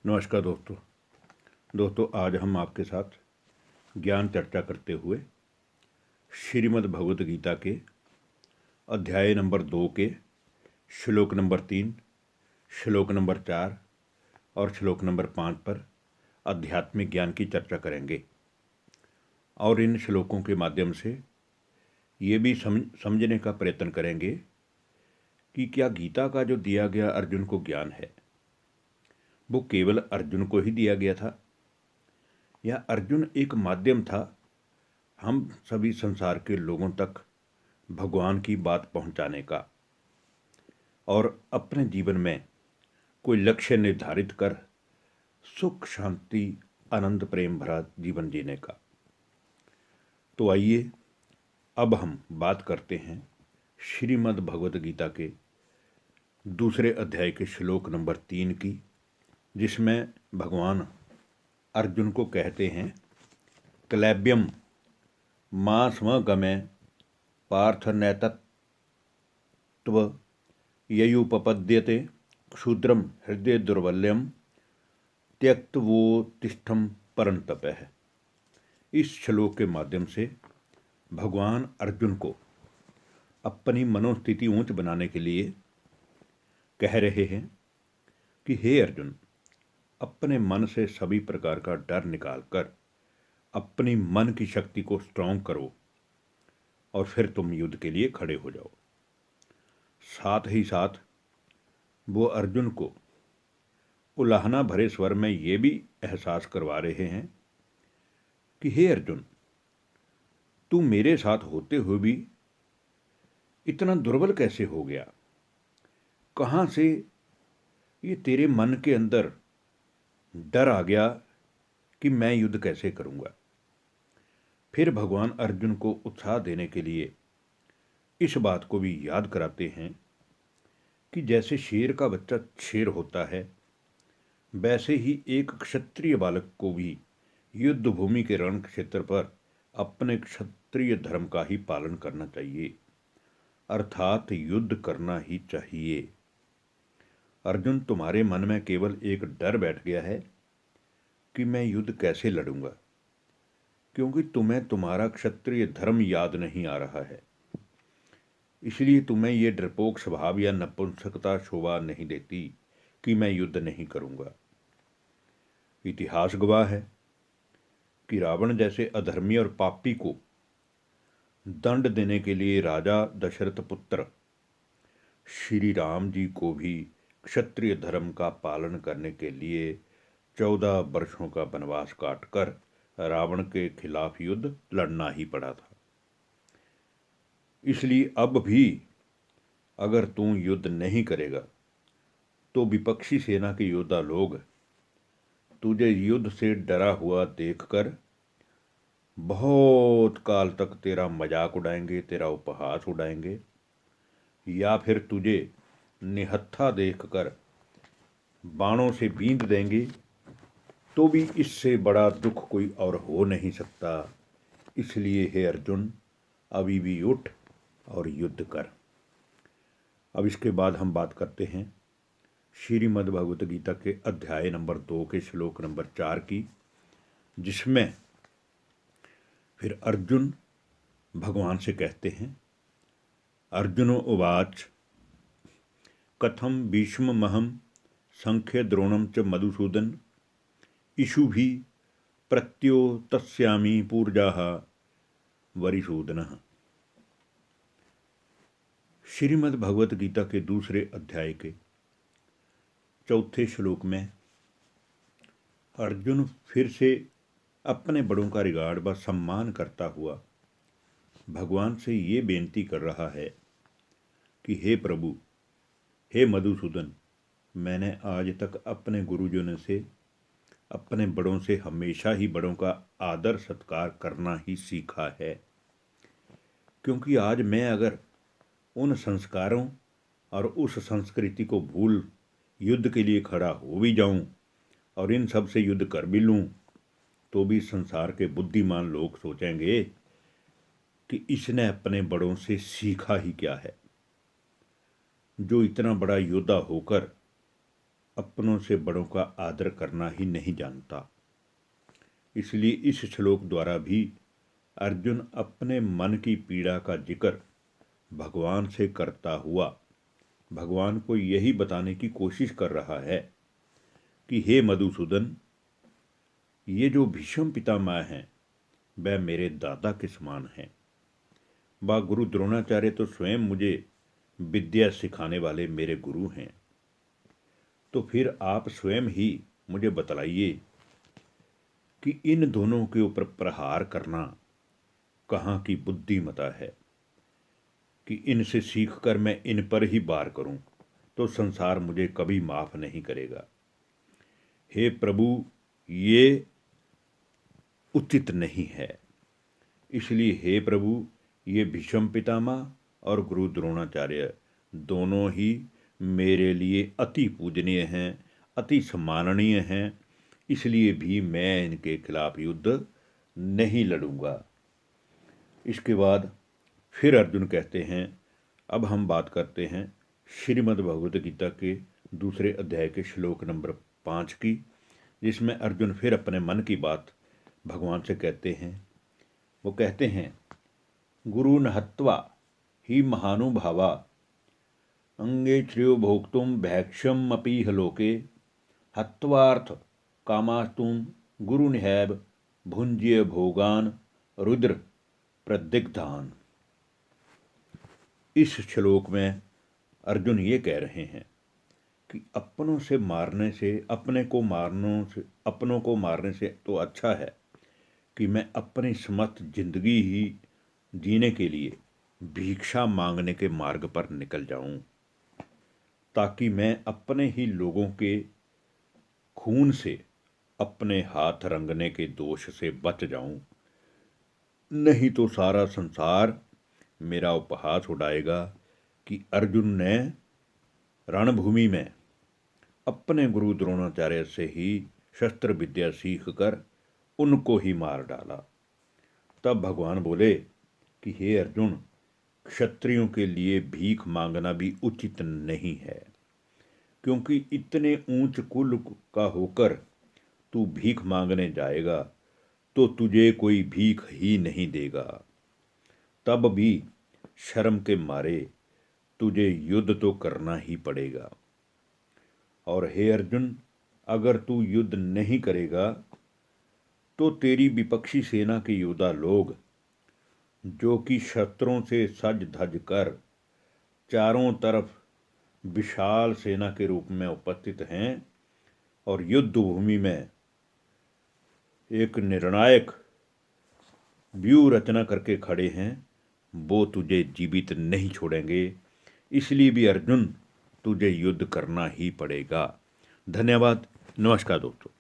नमस्कार दोस्तों आज हम आपके साथ ज्ञान चर्चा करते हुए श्रीमद् भगवत गीता के अध्याय नंबर 2 के श्लोक नंबर 3, श्लोक नंबर 4 और श्लोक नंबर 5 पर आध्यात्मिक ज्ञान की चर्चा करेंगे और इन श्लोकों के माध्यम से ये भी समझने का प्रयत्न करेंगे कि क्या गीता का जो दिया गया अर्जुन को ज्ञान है वो केवल अर्जुन को ही दिया गया था या अर्जुन एक माध्यम था हम सभी संसार के लोगों तक भगवान की बात पहुंचाने का और अपने जीवन में कोई लक्ष्य निर्धारित कर सुख शांति आनंद प्रेम भरा जीवन जीने का। तो आइए अब हम बात करते हैं श्रीमद् भगवत गीता के दूसरे अध्याय के श्लोक नंबर 3 की, जिसमें भगवान अर्जुन को कहते हैं क्लैब्यम मां स्म गमे पार्थ नैतत्व ययुपपद्यते क्षुद्रम हृदय दुर्बल्यम त्यक्तवोत्तिष्ठम परंतपः। इस श्लोक के माध्यम से भगवान अर्जुन को अपनी मनोस्थिति ऊंच बनाने के लिए कह रहे हैं कि हे अर्जुन, अपने मन से सभी प्रकार का डर निकालकर अपनी मन की शक्ति को स्ट्रांग करो और फिर तुम युद्ध के लिए खड़े हो जाओ। साथ ही साथ वो अर्जुन को उलाहना भरे स्वर में ये भी एहसास करवा रहे हैं कि हे अर्जुन, तू मेरे साथ होते हुए भी इतना दुर्बल कैसे हो गया? कहाँ से ये तेरे मन के अंदर डर आ गया कि मैं युद्ध कैसे करूंगा? फिर भगवान अर्जुन को उत्साह देने के लिए इस बात को भी याद कराते हैं कि जैसे शेर का बच्चा शेर होता है, वैसे ही एक क्षत्रिय बालक को भी युद्ध भूमि के रण क्षेत्र पर अपने क्षत्रिय धर्म का ही पालन करना चाहिए, अर्थात युद्ध करना ही चाहिए। अर्जुन, तुम्हारे मन में केवल एक डर बैठ गया है कि मैं युद्ध कैसे लड़ूंगा, क्योंकि तुम्हें तुम्हारा क्षत्रिय धर्म याद नहीं आ रहा है। इसलिए तुम्हें ये डरपोक स्वभाव या नपुंसकता शोभा नहीं देती कि मैं युद्ध नहीं करूंगा। इतिहास गवाह है कि रावण जैसे अधर्मी और पापी को दंड देने के लिए राजा दशरथ पुत्र श्री राम जी को भी क्षत्रिय धर्म का पालन करने के लिए 14 वर्षों का वनवास काटकर रावण के खिलाफ युद्ध लड़ना ही पड़ा था। इसलिए अब भी अगर तू युद्ध नहीं करेगा तो विपक्षी सेना के योद्धा लोग तुझे युद्ध से डरा हुआ देखकर बहुत काल तक तेरा मजाक उड़ाएंगे, तेरा उपहास उड़ाएंगे, या फिर तुझे निहत्था देखकर बाणों से बींध देंगे। तो भी इससे बड़ा दुख कोई और हो नहीं सकता। इसलिए हे अर्जुन, अभी भी उठ और युद्ध कर। अब इसके बाद हम बात करते हैं श्रीमद् भगवत गीता के अध्याय नंबर 2 के श्लोक नंबर 4 की, जिसमें फिर अर्जुन भगवान से कहते हैं अर्जुनो उवाच कथम भीष्ममहं संख्य द्रोणम च मधुसूदन इषुभि प्रत्योत्स्यामि पूर्जाः वरिसूदनः। श्रीमद् भगवत गीता के दूसरे अध्याय के चौथे श्लोक में अर्जुन फिर से अपने बड़ों का रिगार्ड व सम्मान करता हुआ भगवान से ये बेनती कर रहा है कि हे प्रभु, हे मधुसूदन, मैंने आज तक अपने गुरुजनों से, अपने बड़ों से हमेशा ही बड़ों का आदर सत्कार करना ही सीखा है, क्योंकि आज मैं अगर उन संस्कारों और उस संस्कृति को भूल युद्ध के लिए खड़ा हो भी जाऊं और इन सब से युद्ध कर भी लूं, तो भी संसार के बुद्धिमान लोग सोचेंगे कि इसने अपने बड़ों से सीखा ही क्या है। जो इतना बड़ा योद्धा होकर अपनों से बड़ों का आदर करना ही नहीं जानता। इसलिए इस श्लोक द्वारा भी अर्जुन अपने मन की पीड़ा का जिक्र भगवान से करता हुआ भगवान को यही बताने की कोशिश कर रहा है कि हे मधुसूदन, ये जो भीष्म पितामह हैं वह मेरे दादा के समान हैं। वह गुरु द्रोणाचार्य तो स्वयं मुझे विद्या सिखाने वाले मेरे गुरु हैं। तो फिर आप स्वयं ही मुझे बतलाइए कि इन दोनों के ऊपर प्रहार करना कहाँ की बुद्धिमता है कि इनसे सीखकर मैं इन पर ही वार करूं तो संसार मुझे कभी माफ नहीं करेगा। हे प्रभु, ये उचित नहीं है। इसलिए हे प्रभु, ये भीष्म पितामह और गुरु द्रोणाचार्य दोनों ही मेरे लिए अति पूजनीय हैं, अति सम्माननीय हैं। इसलिए भी मैं इनके खिलाफ युद्ध नहीं लड़ूंगा। इसके बाद फिर अर्जुन कहते हैं, अब हम बात करते हैं श्रीमद् भगवद गीता के दूसरे अध्याय के श्लोक नंबर 5 की, जिसमें अर्जुन फिर अपने मन की बात भगवान से कहते हैं। वो कहते हैं, गुरुन हत्वा ही महानुभावा अंगे श्रेयो भोक्तुम भैक्ष्यम अपीह लोके हत्वार्थ कामास्तुम गुरुनिहैव भुंज्य भोगान रुद्र प्रदिग्धान। इस श्लोक में अर्जुन ये कह रहे हैं कि अपनों से मारने से अपनों को मारने से तो अच्छा है कि मैं अपनी समस्त जिंदगी ही जीने के लिए भिक्षा मांगने के मार्ग पर निकल जाऊं, ताकि मैं अपने ही लोगों के खून से अपने हाथ रंगने के दोष से बच जाऊं। नहीं तो सारा संसार मेरा उपहास उड़ाएगा कि अर्जुन ने रणभूमि में अपने गुरु द्रोणाचार्य से ही शस्त्र विद्या सीखकर उनको ही मार डाला। तब भगवान बोले कि हे अर्जुन, क्षत्रियों के लिए भीख मांगना भी उचित नहीं है, क्योंकि इतने ऊंच कुल का होकर तू भीख मांगने जाएगा तो तुझे कोई भीख ही नहीं देगा। तब भी शर्म के मारे तुझे युद्ध तो करना ही पड़ेगा। और हे अर्जुन, अगर तू युद्ध नहीं करेगा तो तेरी विपक्षी सेना के योद्धा लोग, जो कि शस्त्रों से सज धज कर चारों तरफ विशाल सेना के रूप में उपस्थित हैं और युद्ध भूमि में एक निर्णायक व्यूह रचना करके खड़े हैं, वो तुझे जीवित नहीं छोड़ेंगे। इसलिए भी अर्जुन, तुझे युद्ध करना ही पड़ेगा। धन्यवाद। नमस्कार दोस्तों।